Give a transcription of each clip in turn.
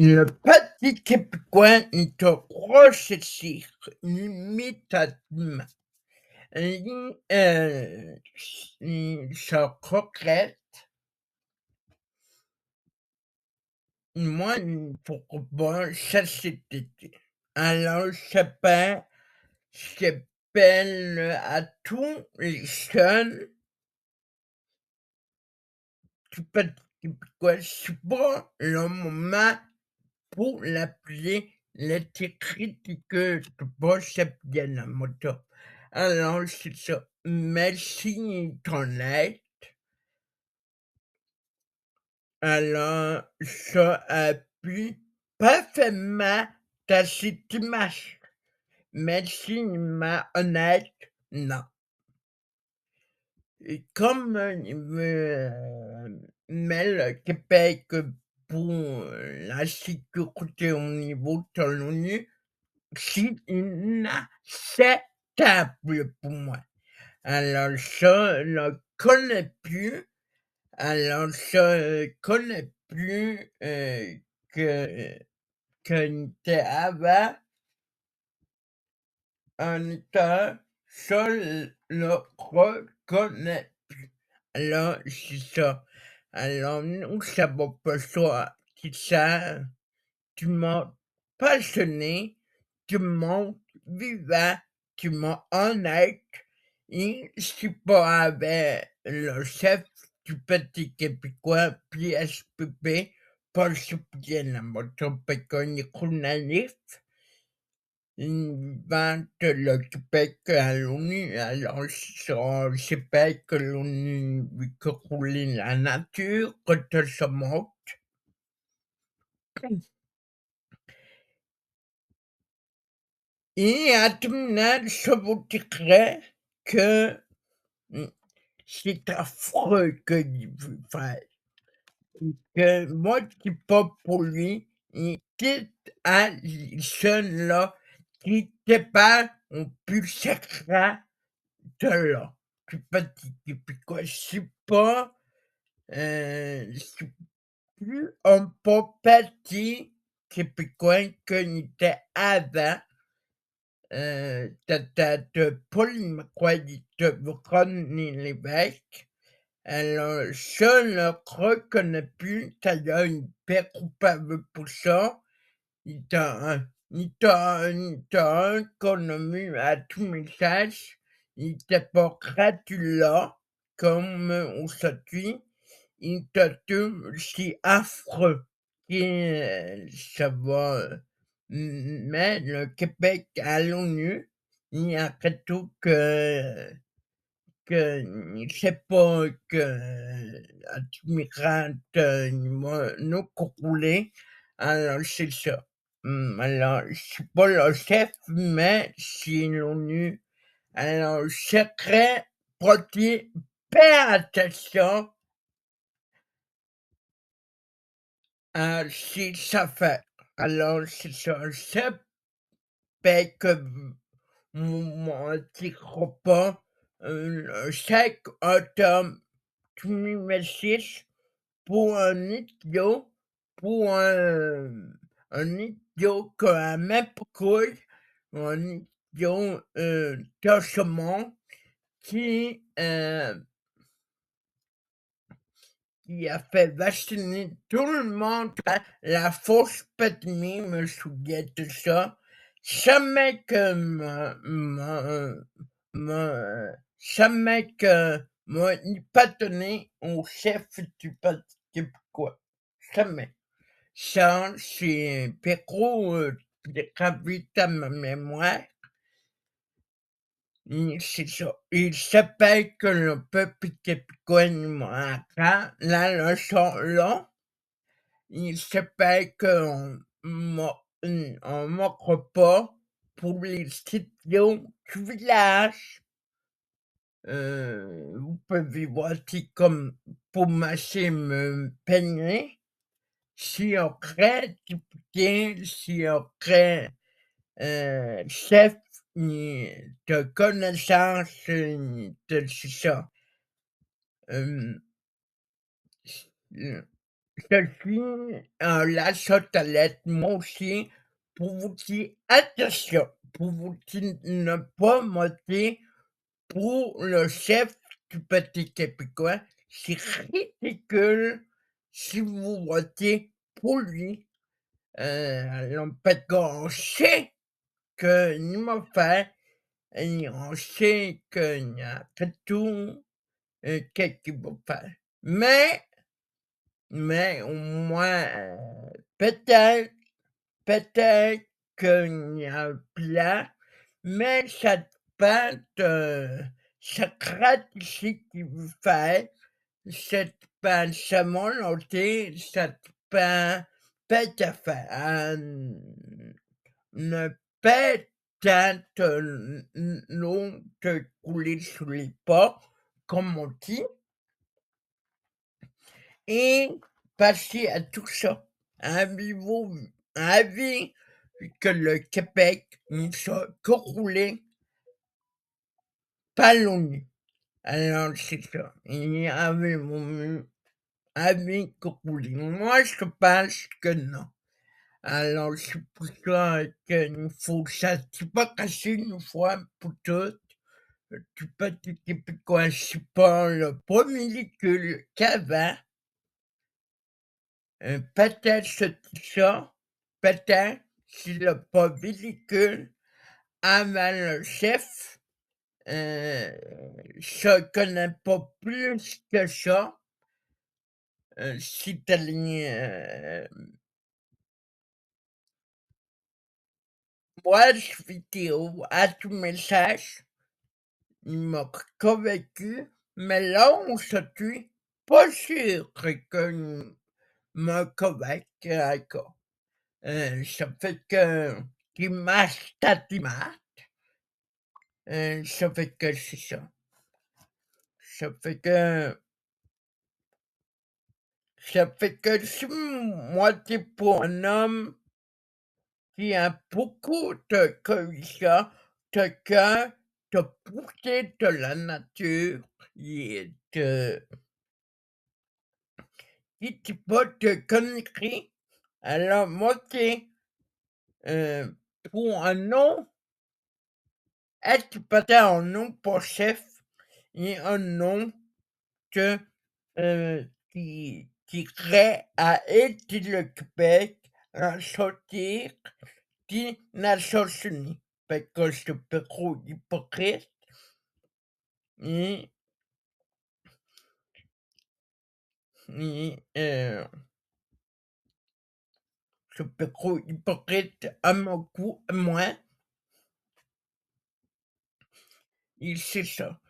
Le petit québécois est un processus immédiatement. Il se regrette, moi, pour moi, ça c'est été. Alors j'appelle à tous les jeunes du petit québécois, c'est pas le moment pour l'appeler l'été critiqueuse de Bishop Yamamoto. Alors, c'est ça. Merci ton aide. Alors, ça appuie parfaitement ta cette image. Merci, mais honnête, non. Et comme met le Québec pour la sécurité au niveau de l'ONU, c'est inacceptable pour moi. Alors ça, je connais plus. Alors ça, connais plus, que était avant un État, ça le reconnais plus. Alors c'est ça. Alors nous, ça va pas ça, c'est ça. Tu m'as passionné, tu m'as vivant, tu m'as honnête et c'est pas avec le chef du Petit Québécois, PSPP, Paul Soupien, la moto péconne journaliste, il vante le Québec à l'ONU, alors c'est pas que l'ONU veut que rouler la nature, que tout se monte. Et à terminal, je vous dirais que, mmh, c'est affreux que il veut faire et que moi je dis pas pour lui, et quitte à les jeunes-là qui débarquent ont pu s'écraser de là, du petit québécois. C'est pas, c'est plus un bon petit québécois qu'on était avant. De Paul McCartney, de René Lévesque. Alors, je ne reconnais plus, d'ailleurs, il est coupable pour ça. Il t'a un qu'on a mis à tout message. Il était pas gratuit là, comme aujourd'hui. Il t'a tout, c'est affreux. Et ça va, mais le Québec à l'ONU, il y a tout que il sait pas que Admirante, nous couler, alors c'est ça. Alors je suis pas le chef, mais c'est l'ONU. Alors secret, protégé, fais attention à ses affaires. Alors c'est ça, c'est fait que mon petit repas, chaque automne 2026 pour un idiot, pour un idiot qui a même pas couilles, un idiot, de ce monde qui, qui a fait vacciner tout le monde à la fausse pandémie, me souviens de ça. Jamais que jamais que m'a pas donné au chef du parti québécois. Jamais. Ça, c'est Pécrou, gravé à ma mémoire. C'est ça. Il s'appelle que le peuple québécois nous apprend la leçon là. Il s'appelle qu'on on moque pas pour les studios du village. Vous pouvez voir aussi comme pour mâcher me peigner. Si on crée député, si on crée chef ni de connaissance, ni de c'est ça. Hem, je suis, la sotte à l'être, moi aussi, pour vous dire attention, pour vous dire ne pas voter pour le chef du Parti québécois. C'est ridicule si vous votez pour lui, alors parce qu'on sait qu'il m'a fait et on sait qu'il a fait tout, qu'est-ce qu'il va faire. Mais au moins, peut-être peut-être qu'il y a un plan, mais ça dépend de sa stratégie qu'il veut faire, ça dépend de sa volonté, ça dépend plein d'affaires. Ne pas tant l'eau te couler sous les pas, comme on dit, et passer à tout ça. Avez-vous avez que le Québec ne soit que roulé par l'ONU? Alors c'est ça, et avez-vous avis que roulé? Moi, je pense que non. Alors c'est pour ça qu'il faut ça c'est pas cassé une fois pour toutes. Du Parti québécois, c'est pas le pas ridicule qu'avant. Peut-être c'est ça, peut-être c'est le pas ridicule avant le chef. Heu, je connais pas plus que ça, c'est-à-dire, moi je vidéo à tout message, il m'a convaincu, mais là aujourd'hui, pas sûr qu'il me convainc encore. Ça fait que qu'il marche tatillon, ça fait que c'est ça. Ça fait que ça fait que si moi, t'es pour un homme qui a beaucoup de connaissances, de cœur, de beauté de la nature et de qui dit pas de conneries. Alors moi, pour un nom, être peut-être un nom pour chef et un nom que, qui irait à aider le Québec à sortir des Nations unies. Parce que c'est trop hypocrite et c'est trop hypocrite à mon goût, à moi, et c'est ça.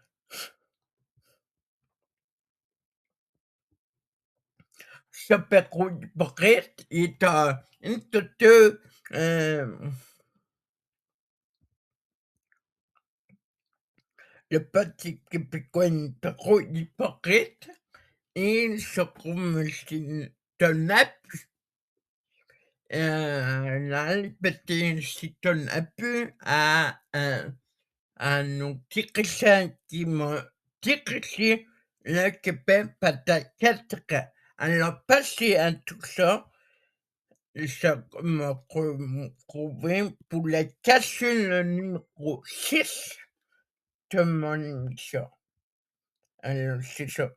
C'est trop hypocrite et tu une de 2, le Parti québécois est trop hypocrite et je trouve que c'est un abus. La liberté, c'est un abus à nos dirigeants qui m'ont dirigé le Québec pendant 4 ans. Alors, passé à tout ça, ça m'a prouvé pour la casser le numéro 6 de mon émission. Alors, c'est ça.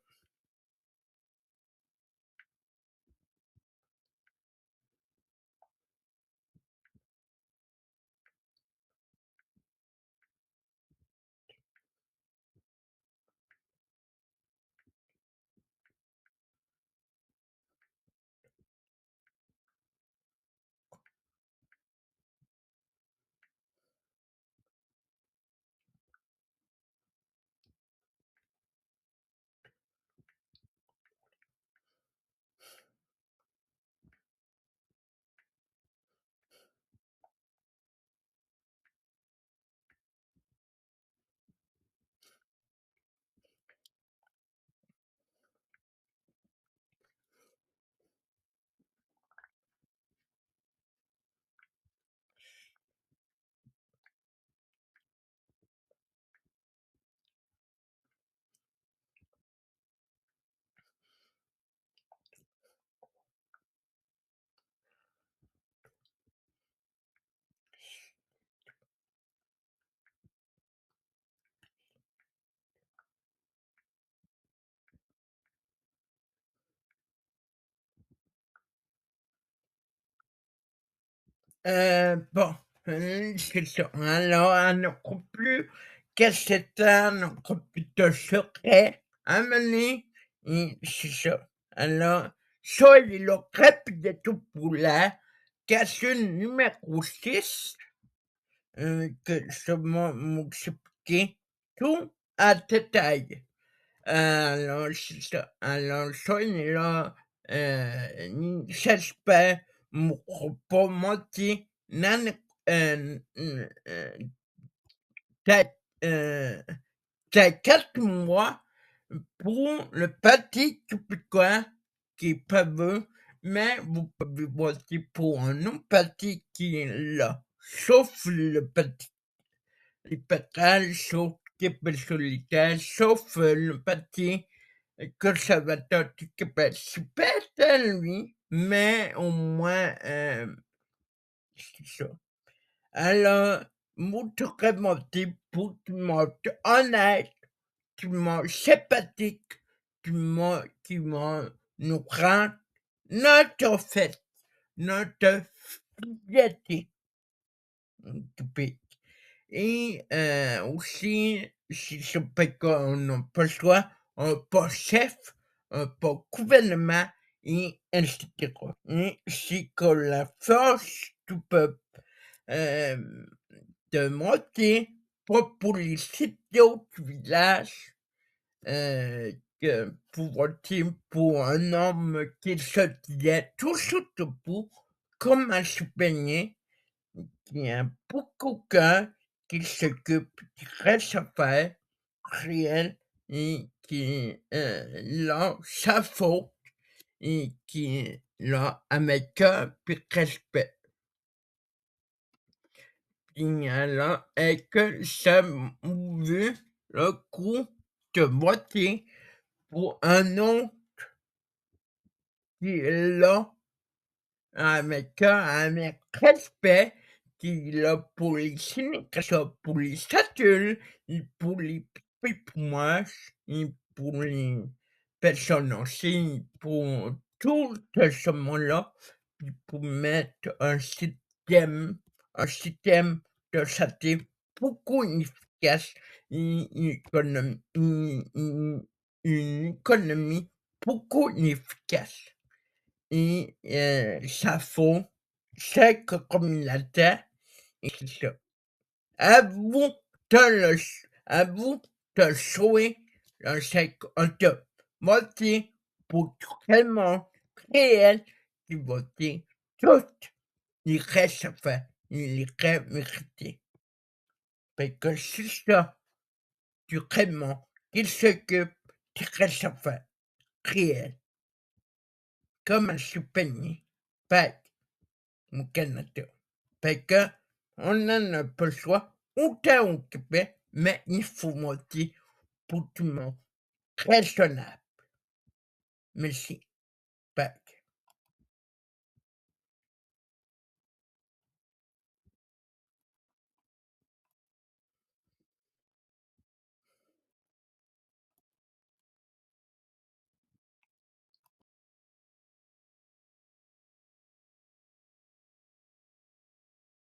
Bon, c'est ça. Alors, elle ne croit plus que c'est un computer secret amené et c'est ça. Alors, soy le crêpe de tout poulet, question numéro 6, que je m'expliquer tout à détail. Alors, c'est ça. Alors, soy là, j'espère me pas mentir, nan, t'as, heu, tu 4 mois pour le petit Québécois qui peuvent, mais vous pouvez voter pour un autre parti qui est là, sauf le parti libéral, sauf Québec solidaire, sauf, le parti conservateur du Québec. C'est pas lui, mais au moins, c'est ça. Alors, moi, je voudrais voter pour du monde honnête, du monde sympathique, du monde qui va nous rendre notre fête, notre fierté du pays. Et aussi, si ce fait qu'on n'a pas le choix, un pas chef, un pas gouvernement et ainsi et c'est que la force du peuple, hem, de monter pour les idiots du village, que pour voter pour un homme qui se tient toujours debout comme un chiffonnier, qui a beaucoup de cœur, qui s'occupe des vraies affaires réelles et qui, l'a sa faute et qui l'a avec cœur puis respect. Et alors et que ça vu le coup de voter pour un nom qui est là avec cœur, avec respect, qu'il a pour les cyniques, que ça pour les adultes et pour les petits et pour les personnes âgées, pour tout ce monde-là, puis pour mettre un système de santé beaucoup efficace et une économie beaucoup efficace. Et ça faut chaque communautaire et c'est ça. À vous de le à vous de jouer dans chaque de voter pour vraiment réel qui voter toutes les restes à faire, les rêves mérités. Parce que c'est ça, du vraiment qui s'occupe des restes à faire réels, comme un soupenier, pas au Canada. Fait qu'on en a pas le choix, autant au Québec, mais il faut voter pour tout le monde raisonnable. Merci.